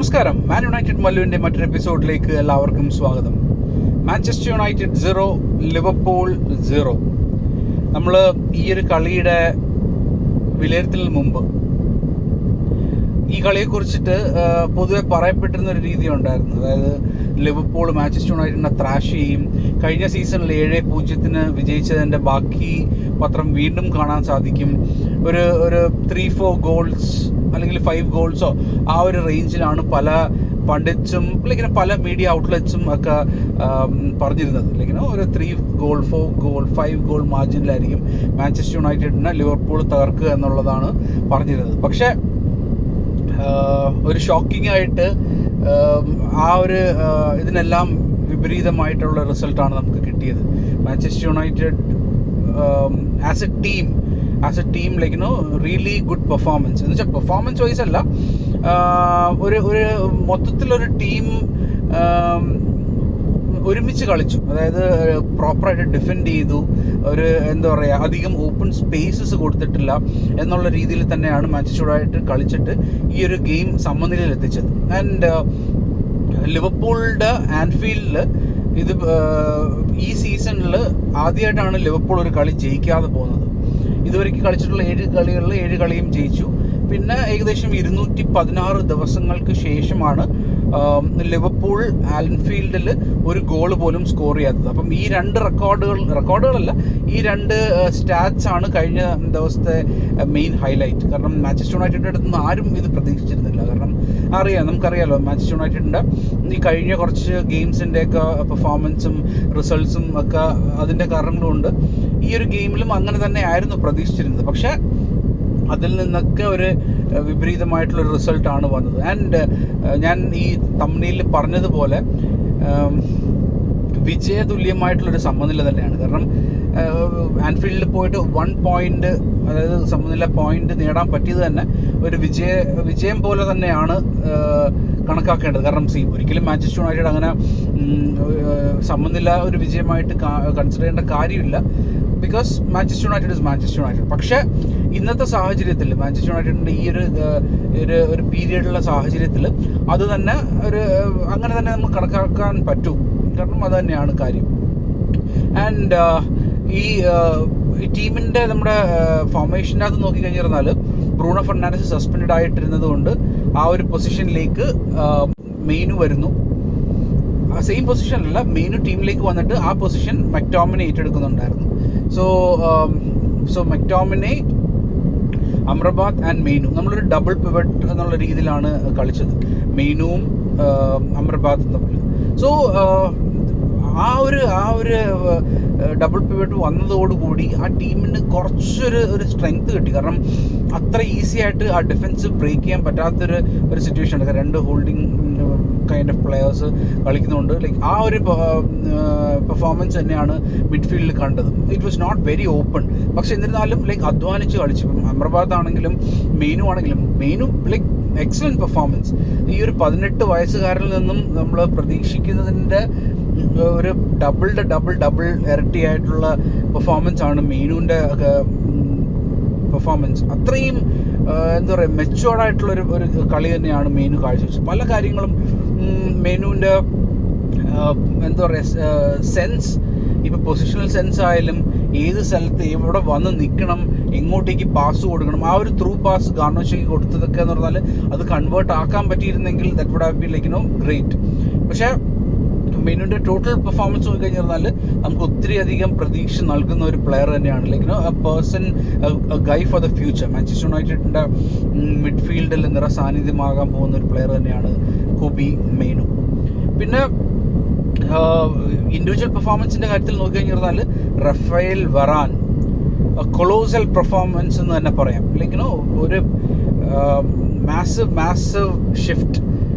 നമസ്കാരം. Man United മല്ലുവിൻ്റെ മറ്റൊരു എപ്പിസോഡിലേക്ക് എല്ലാവർക്കും സ്വാഗതം. Manchester United 0, Liverpool 0. നമ്മൾ ഈ ഒരു കളിയുടെ വിലയിരുത്തലിന് മുമ്പ് ഈ കളിയെക്കുറിച്ചിട്ട് പൊതുവെ പറയപ്പെട്ടിരുന്ന ഒരു രീതി ഉണ്ടായിരുന്നു. അതായത് ലിവർപൂൾ മാഞ്ചസ്റ്റർ യുണൈറ്റഡിനെ ത്രാഷ് ചെയ്യും. കഴിഞ്ഞ സീസണിൽ 7-0 വിജയിച്ചതിൻ്റെ ബാക്കി പത്രം വീണ്ടും കാണാൻ സാധിക്കും. ഒരു 3-4 ഗോൾസ് അല്ലെങ്കിൽ 5 ഗോൾസോ ആ ഒരു റേഞ്ചിലാണ് പല പണ്ഡിറ്റ്സും അല്ലെങ്കിൽ പല മീഡിയ ഔട്ട്ലെറ്റ്സും ഒക്കെ പറഞ്ഞിരുന്നത്. അല്ലെങ്കിൽ ഒരു 3 ഗോൾ 4 ഗോൾ 5 ഗോൾ മാർജിനിലായിരിക്കും മാഞ്ചസ്റ്റർ യുണൈറ്റഡിനെ ലിവർപൂൾ തകർക്കുക എന്നുള്ളതാണ് പറഞ്ഞിരുന്നത്. പക്ഷേ ഒരു ഷോക്കിംഗ് ആയിട്ട് ആ ഒരു ഇതിനെല്ലാം വിപരീതമായിട്ടുള്ള റിസൾട്ടാണ് നമുക്ക് കിട്ടിയത്. Manchester United as A team like really good performance എന്ന് വെച്ചാൽ പെർഫോമൻസ് വൈസ് അല്ല, ഒരു മൊത്തത്തിലൊരു ടീം ഒരുമിച്ച് കളിച്ചു. അതായത് പ്രോപ്പറായിട്ട് ഡിഫെൻഡ് ചെയ്തു. ഒരു എന്താ പറയുക, അധികം ഓപ്പൺ സ്പേസസ് കൊടുത്തിട്ടില്ല എന്നുള്ള രീതിയിൽ തന്നെയാണ് മാഞ്ചസ്റ്റർ യുണൈറ്റഡ് കളിച്ചിട്ട് ഈ ഒരു ഗെയിം സമനിലയിൽ എത്തിച്ചത്. ആൻഡ് ലിവർപൂളിൻ്റെ ആൻഫീൽഡിൽ ഇത് ഈ സീസണിൽ ആദ്യമായിട്ടാണ് ലിവർപൂൾ ഒരു കളി ജയിക്കാതെ പോകുന്നത്. ഇതുവരെയ്ക്ക് കളിച്ചിട്ടുള്ള 7 കളികളിൽ 7 കളിയും ജയിച്ചു. പിന്നെ ഏകദേശം 216 ദിവസങ്ങൾക്ക് ശേഷമാണ് ലിവർപൂൾ ആൻഫീൽഡിൽ ഒരു ഗോൾ പോലും സ്കോർ ചെയ്യാത്തത്. അപ്പം ഈ 2 റെക്കോർഡുകളല്ല, ഈ 2 സ്റ്റാറ്റ്സ് ആണ് കഴിഞ്ഞ ദിവസത്തെ മെയിൻ ഹൈലൈറ്റ്. കാരണം മാഞ്ചസ്റ്റർ യുണൈറ്റഡിൻ്റെ അടുത്ത് നിന്ന് ആരും ഇത് പ്രതീക്ഷിച്ചിരുന്നില്ല. കാരണം നമുക്കറിയാലോ മാഞ്ചസ്റ്റർ യുണൈറ്റഡിൻ്റെ ഈ കഴിഞ്ഞ കുറച്ച് ഗെയിംസിൻ്റെയൊക്കെ പെർഫോമൻസും റിസൾട്ട്സും ഒക്കെ അതിൻ്റെ കാരണങ്ങളുണ്ട്. ഈ ഒരു ഗെയിമിലും അങ്ങനെ തന്നെ ആയിരുന്നു പ്രതീക്ഷിച്ചിരുന്നത്. പക്ഷേ അതിൽ നിന്നൊക്കെ ഒരു വിപരീതമായിട്ടുള്ളൊരു റിസൾട്ടാണ് വന്നത്. ആൻഡ് ഞാൻ ഈ തംബ്നെയിലിൽ പറഞ്ഞതുപോലെ വിജയതുല്യമായിട്ടുള്ളൊരു സമനില തന്നെയാണ്. കാരണം ആൻഫീൽഡിൽ പോയിട്ട് 1 പോയിന്റ്, അതായത് സമനില പോയിന്റ് നേടാൻ പറ്റിയത് തന്നെ ഒരു വിജയം പോലെ തന്നെയാണ് കണക്കാക്കേണ്ടത്. കാരണം ഒരിക്കലും മാഞ്ചസ്റ്റർ യുണൈറ്റഡ് അങ്ങനെ സമനില ഒരു വിജയമായിട്ട് കൺസിഡർ ചെയ്യേണ്ട കാര്യമില്ല. Because Manchester United is Manchester United. പക്ഷേ ഇന്നത്തെ സാഹചര്യത്തിൽ മാഞ്ചസ്റ്റർ യുണൈറ്റഡിൻ്റെ ഈ ഒരു പീരിയഡുള്ള സാഹചര്യത്തിൽ അത് തന്നെ അങ്ങനെ തന്നെ നമുക്ക് കണക്കാക്കാൻ പറ്റൂ. കാരണം അത് തന്നെയാണ് കാര്യം. ആൻഡ് ഈ ടീമിൻ്റെ നമ്മുടെ ഫോർമേഷൻ്റെ അകത്ത് നോക്കിക്കഴിഞ്ഞിരുന്നാൽ ബ്രൂണോ ഫെർണാണ്ടസ് സസ്പെൻഡ് ആയിട്ടിരുന്നത് കൊണ്ട് ആ ഒരു പൊസിഷനിലേക്ക് മെയിനു വരുന്നു. സെയിം പൊസിഷനല്ല, മെയിനു ടീമിലേക്ക് വന്നിട്ട് ആ പൊസിഷൻ മക്ടോമിനെ ഏറ്റെടുക്കുന്നുണ്ടായിരുന്നു. So McTominay, Amrabat and Mainoo, നമ്മളൊരു ഡബിൾ പിവറ്റ് എന്നുള്ള രീതിയിലാണ് കളിച്ചത്, മെയിനുവും അമ്രബാത്തും തമ്മിൽ. സോ ആ ഒരു ഡബിൾ പിവറ്റ് വന്നതോടുകൂടി ആ ടീമിന് കുറച്ചൊരു സ്ട്രെങ്ത് കിട്ടി. കാരണം അത്ര ഈസി ആയിട്ട് ആ ഡിഫൻസ് ബ്രേക്ക് ചെയ്യാൻ പറ്റാത്തൊരു സിറ്റുവേഷൻ ഉണ്ട്. 2 ഹോൾഡിങ് കൈൻഡ് ഓഫ് പ്ലെയേഴ്സ് കളിക്കുന്നുണ്ട്. ലൈക്ക് ആ ഒരു പെർഫോമൻസ് തന്നെയാണ് മിഡ്ഫീൽഡിൽ കണ്ടത്. It was not very open. പക്ഷെ എന്നിരുന്നാലും ലൈക്ക് അധ്വാനിച്ച് കളിച്ചു. ഇപ്പം അമ്രബാത്ത് ആണെങ്കിലും മെയിനു ലൈക്ക് എക്സലൻറ്റ് പെർഫോമൻസ്. ഈ ഒരു 18 വയസ്സുകാരിൽ നിന്നും നമ്മൾ പ്രതീക്ഷിക്കുന്നതിൻ്റെ ഒരു ഡബിൾ ഇരട്ടിയായിട്ടുള്ള പെർഫോമൻസ് ആണ് മെയിനുവിൻ്റെ പെർഫോമൻസ്. അത്രയും എന്താ പറയുക, മെച്ചുവേർഡായിട്ടുള്ളൊരു കളി തന്നെയാണ് മെയിനു കാഴ്ചവെച്ചത്. പല കാര്യങ്ങളും മെയിനുവിൻ്റെ എന്താ പറയുക സെൻസ്, ഇപ്പോൾ പൊസിഷണൽ സെൻസ് ആയാലും ഏത് സ്ഥലത്ത് എവിടെ വന്ന് നിൽക്കണം, എങ്ങോട്ടേക്ക് പാസ് കൊടുക്കണം, ആ ഒരു ത്രൂ പാസ് ഗാർണോച്ചയ്ക്ക് കൊടുത്തതൊക്കെ എന്ന് പറഞ്ഞാൽ അത് കൺവേർട്ട് ആക്കാൻ പറ്റിയിരുന്നെങ്കിൽ that would have been like great. പക്ഷേ മെയിനുവിൻ്റെ ടോട്ടൽ പെർഫോമൻസ് നോക്കി കഴിഞ്ഞാൽ നമുക്ക് ഒത്തിരി അധികം പ്രതീക്ഷ നൽകുന്ന ഒരു പ്ലെയർ തന്നെയാണ്. Like a person, a guy for the future. Manchester യുണൈറ്റഡിൻ്റെ മിഡ്ഫീൽഡിൽ നിറസാന്നിധ്യമാകാൻ പോകുന്ന ഒരു പ്ലെയർ തന്നെയാണ് കോബി മെയിനു. പിന്നെ ഇൻഡിവിജ്വൽ പെർഫോമൻസിൻ്റെ കാര്യത്തിൽ നോക്കി കഴിഞ്ഞാൽ റഫേൽ വറാൻ കൊളോസൽ പെർഫോമൻസ് എന്ന് തന്നെ പറയാം. ലൈക്ക് ഒരു മാസീവ് ഷിഫ്റ്റ്.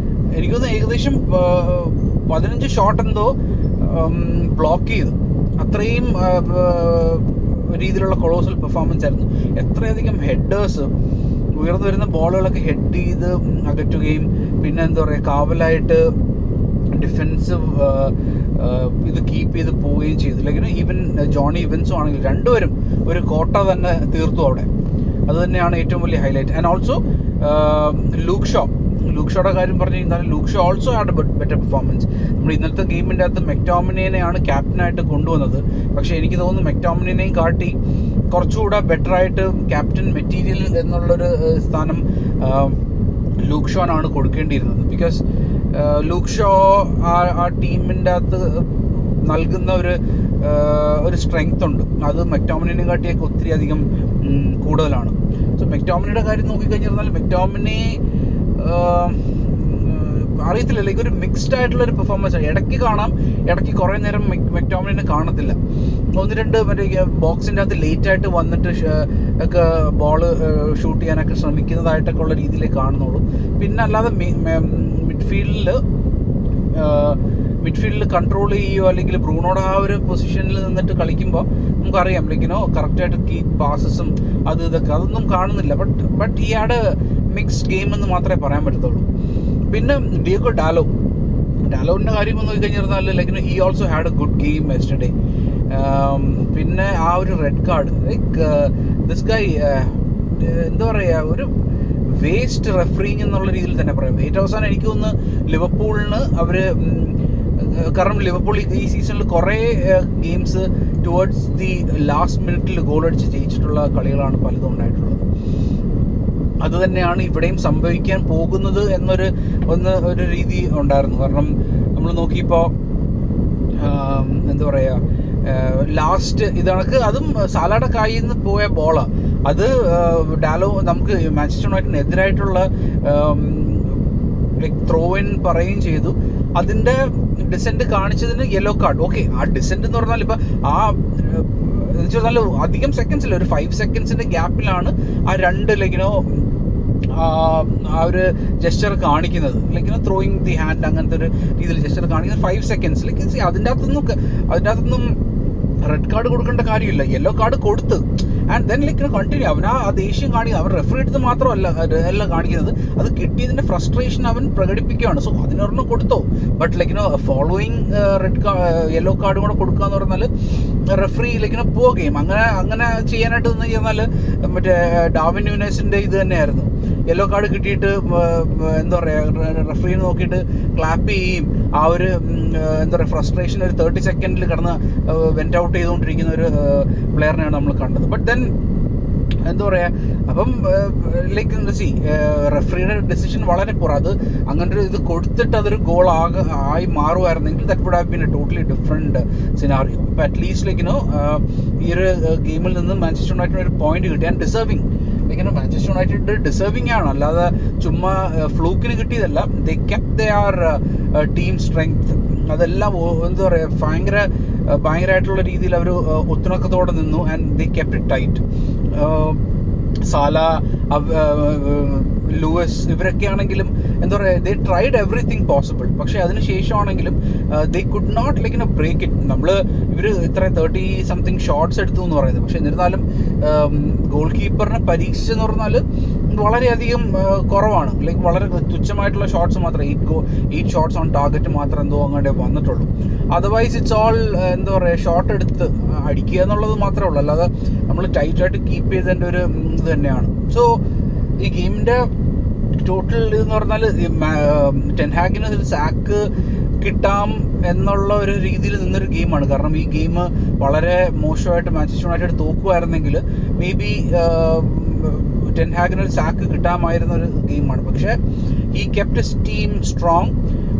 എനിക്കൊന്ന് ഏകദേശം 15 ഷോട്ട് എന്തോ ബ്ലോക്ക് ചെയ്തു. അത്രയും രീതിയിലുള്ള കൊളോസൽ പെർഫോമൻസ് ആയിരുന്നു. എത്രയധികം ഹെഡേഴ്സ്, ഉയർന്നു വരുന്ന ബോളുകളൊക്കെ ഹെഡ് ചെയ്ത് അകറ്റുകയും പിന്നെ എന്താ പറയുക കാവലായിട്ട് ഡിഫെൻസീവ് ഇത് കീപ്പ് ചെയ്ത് പോവുകയും ചെയ്തു. ലൈക്ക് ഈവൻ ജോണി ഇവൻസും ആണെങ്കിൽ രണ്ടുപേരും ഒരു കോട്ട തന്നെ തീർത്തു അവിടെ. അത് തന്നെയാണ് ഏറ്റവും വലിയ ഹൈലൈറ്റ്. ആൻഡ് ഓൾസോ ലൂക്ക് ഷോയുടെ കാര്യം പറഞ്ഞു കഴിഞ്ഞാൽ Luke Shaw also had a better performance. നമ്മൾ ഇന്നത്തെ ഗെയിമിൻ്റെ അകത്ത് മെക്ടോമിനെയാണ് ക്യാപ്റ്റനായിട്ട് കൊണ്ടുവന്നത്. പക്ഷേ എനിക്ക് തോന്നുന്നു മെക്ടോമിനെയും കാട്ടി കുറച്ചുകൂടെ ബെറ്ററായിട്ട് ക്യാപ്റ്റൻ മെറ്റീരിയൽ എന്നുള്ളൊരു സ്ഥാനം ലൂക്ക് ഷോനാണ് കൊടുക്കേണ്ടിയിരുന്നത്. ബിക്കോസ് ലൂക്ക് ഷോ ആ ടീമിൻ്റെ അകത്ത് നൽകുന്ന ഒരു സ്ട്രെങ്ത് ഉണ്ട്, അത് മെക്ടോമിനെ കാട്ടിയൊക്കെ ഒത്തിരി അധികം കൂടുതലാണ്. സോ മെക്ടോമിനയുടെ കാര്യം നോക്കിക്കഴിഞ്ഞാൽ മെക്ടോമിനെ അറിയത്തില്ല, ലൈക്ക് ഒരു മിക്സ്ഡ് ആയിട്ടുള്ളൊരു പെർഫോമൻസ്. ഇടയ്ക്ക് കാണാം, ഇടയ്ക്ക് കുറേ നേരം മെക്ടോമിനെ കാണത്തില്ല. 1-2 മറ്റേ ബോക്സിൻ്റെ അകത്ത് ലേറ്റായിട്ട് വന്നിട്ട് ഒക്കെ ബോള് ഷൂട്ട് ചെയ്യാനൊക്കെ ശ്രമിക്കുന്നതായിട്ടൊക്കെ ഉള്ള രീതിയിലേ കാണുന്നുള്ളൂ. പിന്നെ അല്ലാതെ മിഡ്ഫീൽഡിൽ കൺട്രോൾ ചെയ്യുകയോ അല്ലെങ്കിൽ ബ്രൂണോയുടെ ആ ഒരു പൊസിഷനിൽ നിന്നിട്ട് കളിക്കുമ്പോൾ നമുക്കറിയാം ലൈക്കിനോ കറക്റ്റായിട്ട് കീപ് പാസസും അതൊന്നും കാണുന്നില്ല. ബട്ട് ഈ ആഡ് മിക്സ്ഡ് ഗെയിം എന്ന് മാത്രമേ പറയാൻ പറ്റത്തുള്ളൂ. പിന്നെ ഡിയോഗോ ഡാലോവിൻ്റെ കാര്യം എന്ന് നോക്കിക്കഴിഞ്ഞാൽ like you know he also had a good game yesterday. പിന്നെ ആ ഒരു red card, like this guy എന്താ പറയുക, ഒരു വേസ്റ്റ് റെഫറിങ് എന്നുള്ള രീതിയിൽ തന്നെ പറയാം. ഏറ്റവും അവസാനം എനിക്ക് തോന്നുന്നു ലിവർപൂളിന് അവർ, കാരണം ലിവർപൂൾ ഈ സീസണിൽ കുറേ ഗെയിംസ് ടുവേർഡ്സ് ദി ലാസ്റ്റ് മിനിറ്റിൽ ഗോൾ അടിച്ച് ജയിച്ചിട്ടുള്ള കളികളാണ് പലതും ഉണ്ടായിട്ടുള്ളത്. അതുതന്നെയാണ് ഇവിടെയും സംഭവിക്കാൻ പോകുന്നത് ഒരു രീതി ഉണ്ടായിരുന്നു. കാരണം നമ്മൾ നോക്കിയപ്പോൾ എന്താ പറയുക, ലാസ്റ്റ് ഇതണക്ക് അതും സാലയുടെ കയ്യിൽ നിന്ന് പോയ ബോളാണ്. അത് ഡാലോ നമുക്ക് മാഞ്ചസ്റ്റർ യുണൈറ്റഡിന് എതിരായിട്ടുള്ള ലൈക്ക് ത്രോ ഇൻ പറയുകയും ചെയ്തു. അതിൻ്റെ ഡിസെൻറ്റ് കാണിച്ചതിന് യെല്ലോ കാർഡ്. ഓക്കെ, ആ ഡിസെൻറ്റ് എന്ന് പറഞ്ഞാൽ ഇപ്പം എന്ന് വെച്ചാൽ അധികം സെക്കൻഡ്സിൽ ഒരു 5 സെക്കൻഡ്സിൻ്റെ ഗ്യാപ്പിലാണ് ആ 2 ലൈക്കിനോ ആ ഒരു ജെസ്റ്റർ കാണിക്കുന്നത്. ലൈക്കിനോ ത്രോയിങ് ദി ഹാൻഡ് അങ്ങനത്തെ ഒരു രീതിയിൽ ജെസ്റ്റർ കാണിക്കുന്നത് 5 സെക്കൻഡ്സ്. ലൈക്ക് അതിൻ്റെ അകത്തൊന്നും റെഡ് കാർഡ് കൊടുക്കേണ്ട കാര്യമില്ല, യെല്ലോ കാർഡ് കൊടുത്ത് ആൻഡ് ദെൻ ലൈക്ക് കണ്ടിന്യൂ. അവൻ ആ ദേഷ്യം കാണിക്കുക, അവൻ റെഫറി എടുത്ത് മാത്രമല്ല കാണിക്കുന്നത്, അത് കിട്ടിയതിൻ്റെ ഫ്രസ്ട്രേഷൻ അവൻ പ്രകടിപ്പിക്കുകയാണ്. സോ അതിനൊരെണ്ണം കൊടുത്തോ. ബട്ട് ലൈക്കിനോ ഫോളോയിങ് യെല്ലോ കാർഡ് കൂടെ കൊടുക്കുക എന്ന് പറഞ്ഞാൽ റെഫറി ലൈക്കിനോ പോവുകയും അങ്ങനെ ചെയ്യാനായിട്ട് നിന്ന് കഴിഞ്ഞാൽ മറ്റേ ഡാർവിൻ ന്യൂനസിൻ്റെ ഇത് തന്നെയായിരുന്നു. യെല്ലോ കാർഡ് കിട്ടിയിട്ട് എന്താ പറയുക, റെഫറിനെ നോക്കിയിട്ട് ക്ലാപ്പ് ചെയ്യുകയും ആ ഒരു എന്താ പറയുക ഫ്രസ്ട്രേഷൻ ഒരു 30 സെക്കൻഡിൽ കിടന്ന് വെൻ്റ് ഔട്ട് ചെയ്തുകൊണ്ടിരിക്കുന്ന ഒരു പ്ലെയറിനെയാണ് നമ്മൾ കണ്ടത്. ബട്ട് ദെൻ എന്താ പറയുക, അപ്പം ലൈക്ക് റെഫറിയുടെ ഡെസിഷൻ വളരെ കുറവ്. അത് അങ്ങനൊരു ഇത് കൊടുത്തിട്ട് അതൊരു ഗോൾ ആയി മാറുമായിരുന്നെങ്കിൽ that would have been a totally different scenario. ഇപ്പം അറ്റ്ലീസ്റ്റ് ലൈക്കിനോ ഈ ഒരു ഗെയിമിൽ നിന്ന് മാഞ്ചസ്റ്റർ യുണൈറ്റഡിന് ഒരു പോയിന്റ് കിട്ടി. And deserving, like you know Manchester United deserving ആണ്, അല്ലാതെ ചുമ്മാ ഫ്ലൂക്കിന് കിട്ടിയതല്ല. They kept their team strength. അതെല്ലാം എന്താ പറയുക, ഭയങ്കരമായിട്ടുള്ള രീതിയിൽ അവർ ഒത്തുണക്കത്തോടെ നിന്നു. And they kept it tight. Salah, Luis ഇവരൊക്കെ ആണെങ്കിലും എന്താ പറയുക, ദേ ട്രൈഡ് എവറിത്തിങ് പോസിബിൾ. പക്ഷേ അതിന് ശേഷമാണെങ്കിലും they could not like break it. ഇവർ ഇത്ര 30-something ഷോട്ട്സ് എടുത്തു എന്ന് പറയുന്നത്. പക്ഷേ എന്നിരുന്നാലും ഗോൾ കീപ്പറിനെ പരീക്ഷിച്ചെന്ന് പറഞ്ഞാൽ വളരെയധികം കുറവാണ്. ലൈക്ക് വളരെ തുച്ഛമായിട്ടുള്ള ഷോട്ട്സ് മാത്രമേ 8 ഷോട്ട്സ് ഓൺ ടാർഗറ്റ് മാത്രം എന്തോ അങ്ങോട്ടേ വന്നിട്ടുള്ളൂ. അതർവൈസ് ഇറ്റ്സ് ഓൾ എന്താ പറയുക, ഷോട്ട് എടുത്ത് അടിക്കുക എന്നുള്ളത് മാത്രമേ ഉള്ളൂ, അല്ലാതെ നമ്മൾ ടൈറ്റായിട്ട് കീപ്പ് ചെയ്തതിൻ്റെ ഒരു ഇത് തന്നെയാണ്. സോ ഈ ഗെയിമിൻ്റെ ടോട്ടൽ ഇതെന്ന് പറഞ്ഞാൽ ടെൻ ഹാഗിന് ഒരു സാക്ക് കിട്ടാം എന്നുള്ള ഒരു രീതിയിൽ നിന്നൊരു ഗെയിമാണ്. കാരണം ഈ ഗെയിം വളരെ മോശമായിട്ട് മാഞ്ചസ്റ്റർ യുണൈറ്റഡ് തോക്കുമായിരുന്നെങ്കിൽ മേ ബി ടെൻ ഹാഗിന് ഒരു സാക്ക് കിട്ടാമായിരുന്ന ഒരു ഗെയിമാണ്. പക്ഷേ ഈ കെപ്റ്റ് ഹിസ് ടീം സ്ട്രോങ്.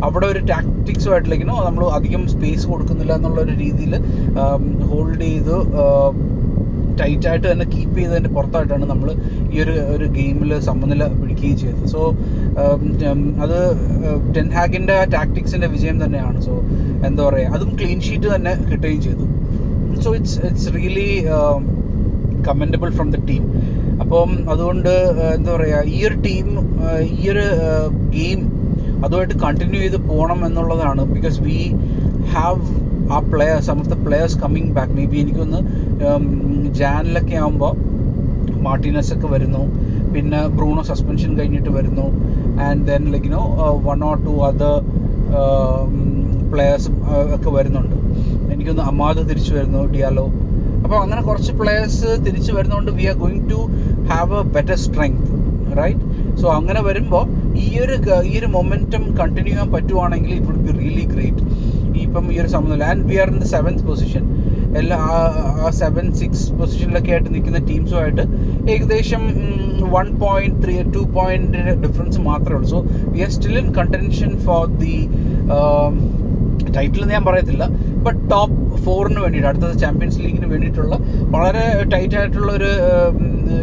അവിടെ ഒരു ടാക്ടിക്സുമായിട്ടിലേക്കിനോ നമ്മൾ അധികം സ്പേസ് കൊടുക്കുന്നില്ല എന്നുള്ളൊരു രീതിയിൽ ഹോൾഡ് ചെയ്ത് ടൈറ്റായിട്ട് തന്നെ കീപ്പ് ചെയ്തതിൻ്റെ പുറത്തായിട്ടാണ് നമ്മൾ ഈ ഒരു ഗെയിമിൽ സമനില പിടിക്കുകയും ചെയ്തത്. സോ അത് ടെൻ ഹാഗിൻ്റെ ടാക്ടിക്സിൻ്റെ വിജയം തന്നെയാണ്. സോ എന്താ പറയുക, അതും ക്ലീൻ ഷീറ്റ് തന്നെ കിട്ടുകയും ചെയ്തു. So it's really commendable from the team. അപ്പം അതുകൊണ്ട് എന്താ പറയുക, ഈ ഒരു ടീം ഈ ഒരു ഗെയിം അതുമായിട്ട് കണ്ടിന്യൂ ചെയ്ത് പോകണം എന്നുള്ളതാണ്. Because we have uh some of the players coming back. May be എനിക്കൊന്ന് ജാനിലൊക്കെ ആകുമ്പോൾ മാർട്ടിനസ് ഒക്കെ വരുന്നു, പിന്നെ ബ്രൂണോ സസ്പെൻഷൻ കഴിഞ്ഞിട്ട് വരുന്നു, and then like you know 1 or 2 other players ഒക്കെ വരുന്നുണ്ട്. എനിക്കൊന്ന് അമാദ് തിരിച്ചു വരുന്നു, ഡിയാലോ. അപ്പോൾ അങ്ങനെ കുറച്ച് പ്ലെയേഴ്സ് തിരിച്ചു വരുന്നതുകൊണ്ട് we are going to have a better strength, right? So അങ്ങനെ വരുമ്പോൾ ഈ ഒരു മൊമെൻറ്റം കണ്ടിന്യൂ ചെയ്യാൻ പറ്റുവാണെങ്കിൽ it would be really great. ഇപ്പം ഈ ഒരു സമനില, and we are in the 7th position. എല്ലാ 7-6 പൊസിഷനിലൊക്കെ ആയിട്ട് നിൽക്കുന്ന ടീംസുമായിട്ട് ഏകദേശം 1.2 പോയിന്റ് ഡിഫറൻസ് മാത്രമേ ഉള്ളൂ. So we are still in contention for the title ഞാൻ പറയത്തില്ല, ബട്ട് ടോപ്പ് 4 വേണ്ടിയിട്ട്, അടുത്തത് ചാമ്പ്യൻസ് ലീഗിന് വേണ്ടിയിട്ടുള്ള വളരെ ടൈറ്റ് ആയിട്ടുള്ള ഒരു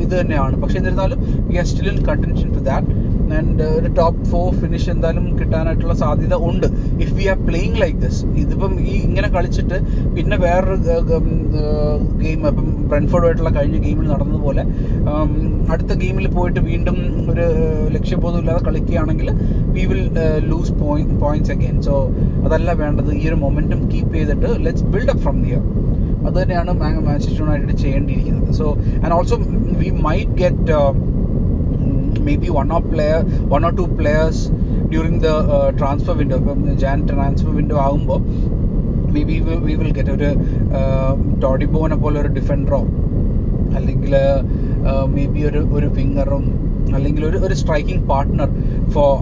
ഇത് തന്നെയാണ്. പക്ഷേ എന്നിരുന്നാലും we are still in contention for that. And ഒരു ടോപ്പ് 4 ഫിനിഷ് എന്തായാലും കിട്ടാനായിട്ടുള്ള സാധ്യത ഉണ്ട് if we are playing like this. ഇതിപ്പം ഇങ്ങനെ കളിച്ചിട്ട് പിന്നെ വേറൊരു ഗെയിം, ഇപ്പം ബ്രെൻഫോർഡുമായിട്ടുള്ള കഴിഞ്ഞ ഗെയിമിൽ നടന്നതുപോലെ അടുത്ത ഗെയിമിൽ പോയിട്ട് വീണ്ടും ഒരു ലക്ഷ്യബോധം ഇല്ലാതെ കളിക്കുകയാണെങ്കിൽ we will lose points again. So അതല്ല വേണ്ടത്. ഈ ഒരു മൊമെൻറ്റം കീപ്പ് ചെയ്തിട്ട് let's build up from here. അത് തന്നെയാണ് മാഞ്ചസ്റ്റർ യുണൈറ്റഡ് ചെയ്യേണ്ടിയിരിക്കുന്നത്. So and also we might get maybe one or two players during the transfer window. Jan transfer window ആകുമ്പോൾ maybe we will get ഒരു ടോഡിബോനെ പോലെ ഒരു ഡിഫൻഡറോ, അല്ലെങ്കിൽ may be ഒരു വിങ്ങറും, അല്ലെങ്കിൽ ഒരു സ്ട്രൈക്കിംഗ് പാർട്ട്ണർ ഫോർ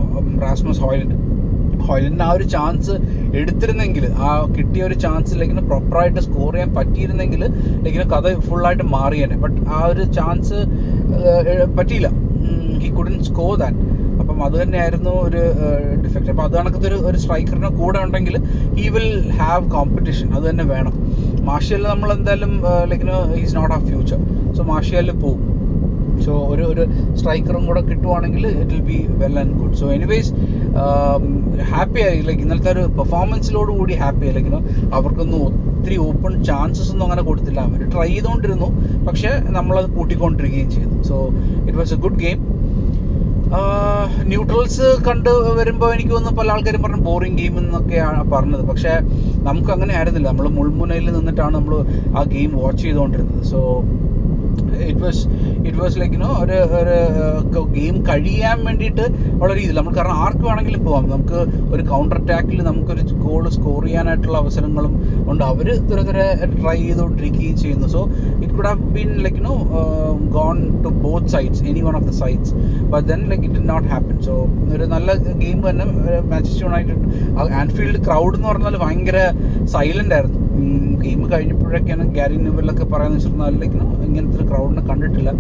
റാസ്മസ് ഹോയ്ലൻഡിന് ആ ഒരു ചാൻസ് എടുത്തിരുന്നെങ്കിൽ, ആ കിട്ടിയ ഒരു ചാൻസിലേക്ക് പ്രോപ്പറായിട്ട് സ്കോർ ചെയ്യാൻ പറ്റിയിരുന്നെങ്കിൽ ലൈക്കിന് കഥ ഫുള്ളായിട്ട് മാറിയേനെ. ബട്ട് ആ ഒരു ചാൻസ് പറ്റിയില്ല. He couldn't score that. അപ്പം അത് തന്നെയായിരുന്നു ഒരു ഡിഫക്റ്റ്. അപ്പോൾ അത് കണക്കത്തെ ഒരു സ്ട്രൈക്കറിന് കൂടെ ഉണ്ടെങ്കിൽ ഹി വിൽ ഹാവ് കോമ്പറ്റീഷൻ. അത് തന്നെ വേണം. മാർഷ്യൽ നമ്മൾ എന്തായാലും ലൈക്കിന് ഈസ് നോട്ട് ആ ഫ്യൂച്ചർ. സോ മാർഷ്യലിൽ പോകും. സോ ഒരു സ്ട്രൈക്കറും കൂടെ കിട്ടുവാണെങ്കിൽ it will be well and good. So anyways ഹാപ്പിയായി. ലൈക്ക് ഇന്നലത്തെ ഒരു പെർഫോമൻസിലോട് കൂടി ഹാപ്പിയായി. ലൈക്കിനോ അവർക്കൊന്നും ഒത്തിരി ഓപ്പൺ ചാൻസസ് ഒന്നും അങ്ങനെ കൊടുത്തില്ല. അവർ ട്രൈ ചെയ്തുകൊണ്ടിരുന്നു, പക്ഷേ നമ്മളത് കൂട്ടിക്കൊണ്ടിരിക്കുകയും ചെയ്തു. So it was A good game. Neutrals കണ്ട് വരുമ്പോൾ എനിക്ക് തോന്നുന്നു പല ആൾക്കാരും പറഞ്ഞു ബോറിംഗ് ഗെയിം എന്നൊക്കെയാണ് പറഞ്ഞത്. പക്ഷേ നമുക്ക് അങ്ങനെ ആയിരുന്നില്ല. നമ്മൾ മുൾമുനയിൽ നിന്നിട്ടാണ് നമ്മൾ ആ ഗെയിം വാച്ച് ചെയ്തുകൊണ്ടിരുന്നത്. സോ ഇറ്റ് വാസ് ലൈക്ക് ഒരു ഗെയിം കഴിയാൻ വേണ്ടിയിട്ട് ഉള്ള രീതിയിൽ നമ്മൾ, കാരണം ആർക്ക് വേണമെങ്കിലും പോകാം. നമുക്ക് ഒരു കൗണ്ടർ അറ്റാക്കിൽ നമുക്കൊരു ഗോൾ സ്കോർ ചെയ്യാനായിട്ടുള്ള അവസരങ്ങളും ഉണ്ട്. അവർ ഇത്തരത്തിലെ ട്രൈ ചെയ്തുകൊണ്ടിരിക്കുകയും ചെയ്യുന്നു. So it could have been like gone to both sides, any one of the sides, but then like it did not happen. So ഒരു നല്ല ഗെയിം തന്നെ. മാഞ്ചസ്റ്റർ യുണൈറ്റഡ് ആൻഫീൽഡ് ക്രൗഡ് എന്ന് പറഞ്ഞാൽ ഭയങ്കര സൈലൻ്റ് ആയിരുന്നു. ഗെയിം കഴിഞ്ഞപ്പോഴൊക്കെയാണ് ഗ്യാരി നെവിലൊക്കെ പറയുന്നത് വെച്ചിരുന്നാൽ like ഇങ്ങനത്തെ ഒരു ക്രൗഡിനെ കണ്ടിട്ടില്ല.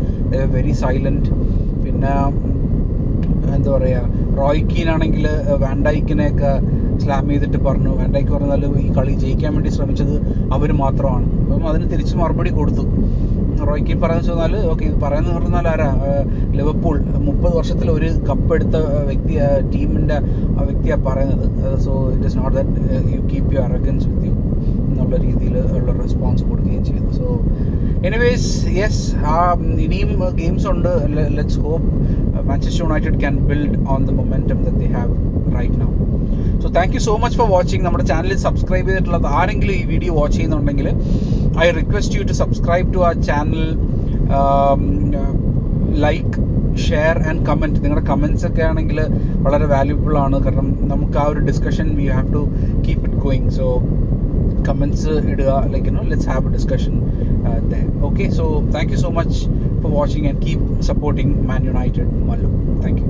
Very silent. പിന്നെ എന്താ പറയുക, റോയ് കീനാണെങ്കിൽ വാൻഡൈക്കിനെയൊക്കെ സ്ലാം ചെയ്തിട്ട് പറഞ്ഞു. വാൻഡൈക്ക് പറഞ്ഞാൽ ഈ കളി ജയിക്കാൻ വേണ്ടി ശ്രമിച്ചത് അവർ മാത്രമാണ്. അപ്പം അതിന് തിരിച്ച് മറുപടി കൊടുത്തു. റോയ് കീൻ പറയുന്നത് വെച്ചാൽ ഓക്കെ, ഇത് പറയുന്നത് പറഞ്ഞാൽ ആരാ, ലിവർപൂൾ 30 വർഷത്തിൽ ഒരു കപ്പ് എടുത്ത വ്യക്തി, ടീമിൻ്റെ ആ വ്യക്തിയാണ് പറയുന്നത്. So it is not that you keep your arrogance with you എന്നുള്ള രീതിയിൽ ഉള്ള റെസ്പോൺസ് കൊടുക്കുകയും ചെയ്തു. സോ എനിവേസ് യെസ്, ഇനിയും ഗെയിംസ് ഉണ്ട്. Let's hope Manchester United can build on the momentum that they have right now. So thank you so much for watching. നമ്മുടെ ചാനലിൽ subscribe ചെയ്തിട്ടുള്ളത് ആരെങ്കിലും ഈ വീഡിയോ വാച്ച് ചെയ്യുന്നുണ്ടെങ്കിൽ I request you to subscribe to our channel, like, share and comment. നിങ്ങളുടെ comments ഒക്കെ ആണെങ്കിൽ വളരെ വാല്യുബിൾ ആണ്. കാരണം നമുക്ക് ആ ഒരു discussion we have to keep it going. So comments ഇടുക, like let's have a discussion there. Okay, so thank you so much for watching and keep supporting Man United Mallu. Thank you.